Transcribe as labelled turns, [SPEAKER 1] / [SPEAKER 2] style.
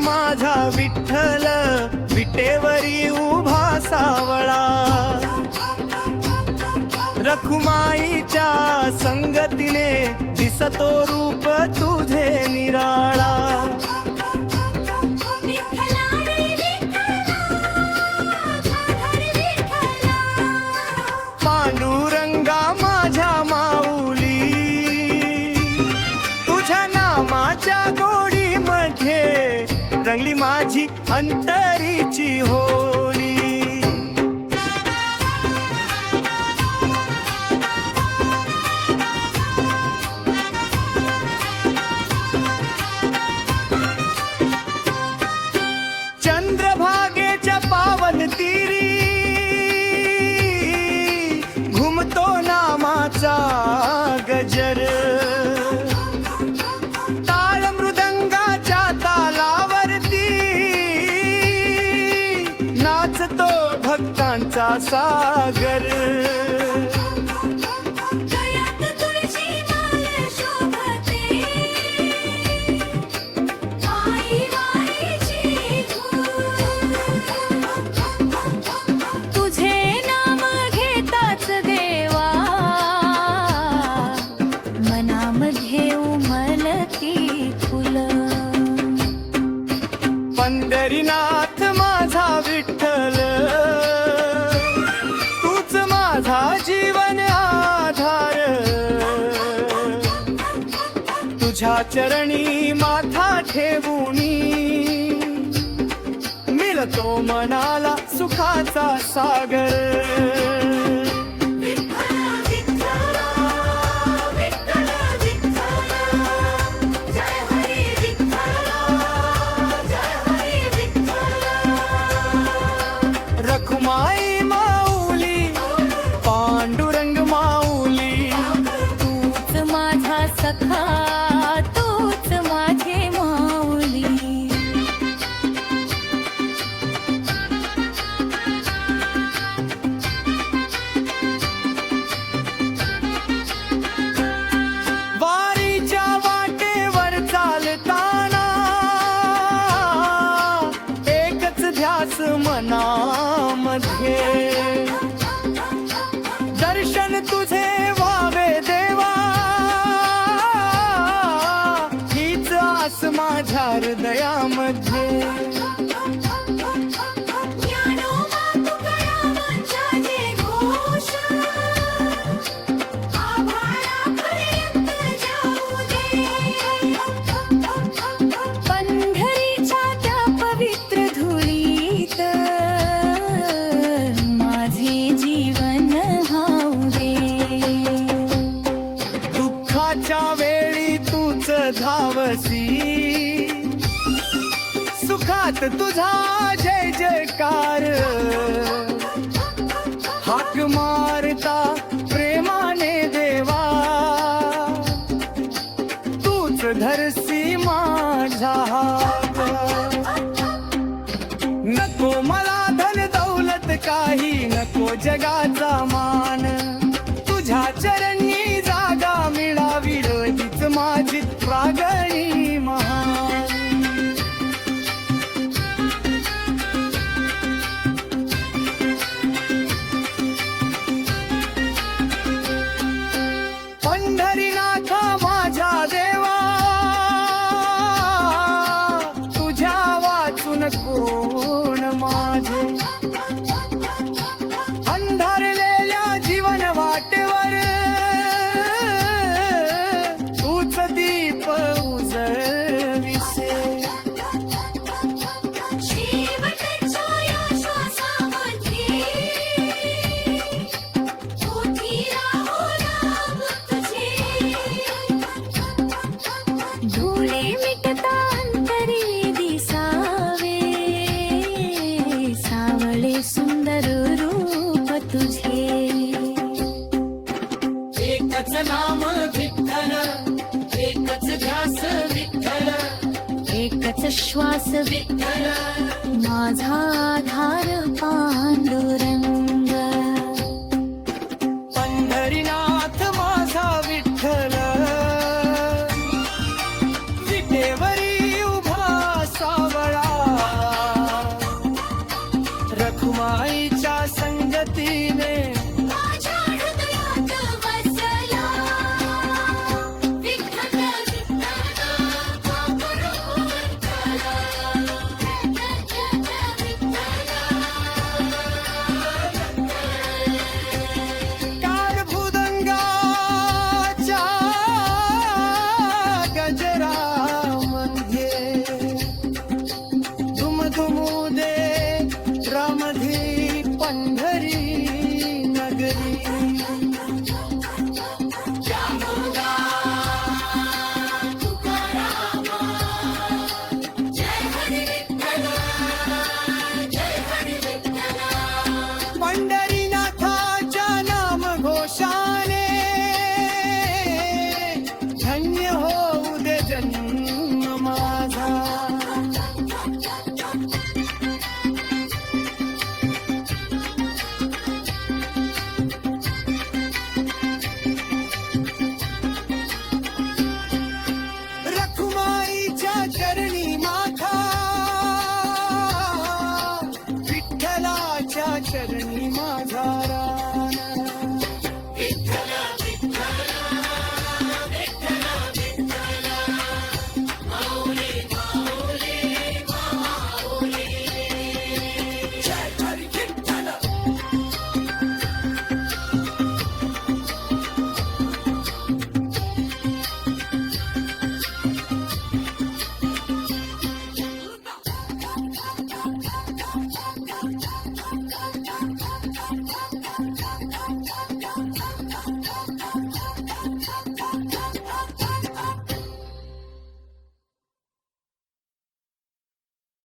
[SPEAKER 1] माझा विठ्ठल विटेवरी उभा सावळा, रखुमाईच्या संगतीने दिसतो रूप तुझे निराळा. पांडुरंगा माझ्या माऊली, तुझ्या नामाच्या गोडीमध्ये रंगली माझी अंतरीची होली. चंद्रभागेच्या पावन तीरी घुमतो नामाचा गजर, ताल मृदंगाच्या तालावरती नाचतो भक्तांचा सागर. पंढरीनाथ माझा विठ्ठल, तूच माझा जीवन आधार. तुझ्या चरणी माथा ठेवूनी मिळतो मनाला सुखाचा सागर. रखुमाई माऊली, पांडुरंग माऊली,
[SPEAKER 2] तूच माझा सखा, तूच माझे माऊली.
[SPEAKER 1] वारीच्या वाटेवर चालताना एकच ध्यास मनामध्ये, दर्शन तुझे व्हावे देवा, हीच आस माझ्या हृदयामध्ये.
[SPEAKER 2] पंढरीच्या त्या पवित्र धुळीत माझे जीवन वाहू दे.
[SPEAKER 1] दुःखाच्या वेळी तूच धावसी, सुखात तुझा जय जयकार. हाक मारता प्रेमाने देवा, तूच धरसी माझा हात. नको मला धन दौलत काही, नको जगाचा मान, तुझ्या चरणी जागा मिळावी हीच माझी प्रागणी महान. पंढरीनाथ माझ्या देवा, तुझ्या वाचून कोण माझे. अंधारलेल्या जीवन वाटेवर तूच दीप उजळविसे.
[SPEAKER 2] धुळे मिटता अंतरी दिसावे, सावळे सुंदर रूप तुझे.
[SPEAKER 1] एकच नाम विठ्ठल, एकच ध्यास विठ्ठल,
[SPEAKER 2] एकच श्वास
[SPEAKER 1] विठ्ठल
[SPEAKER 2] माझा आधार पांडुरंग.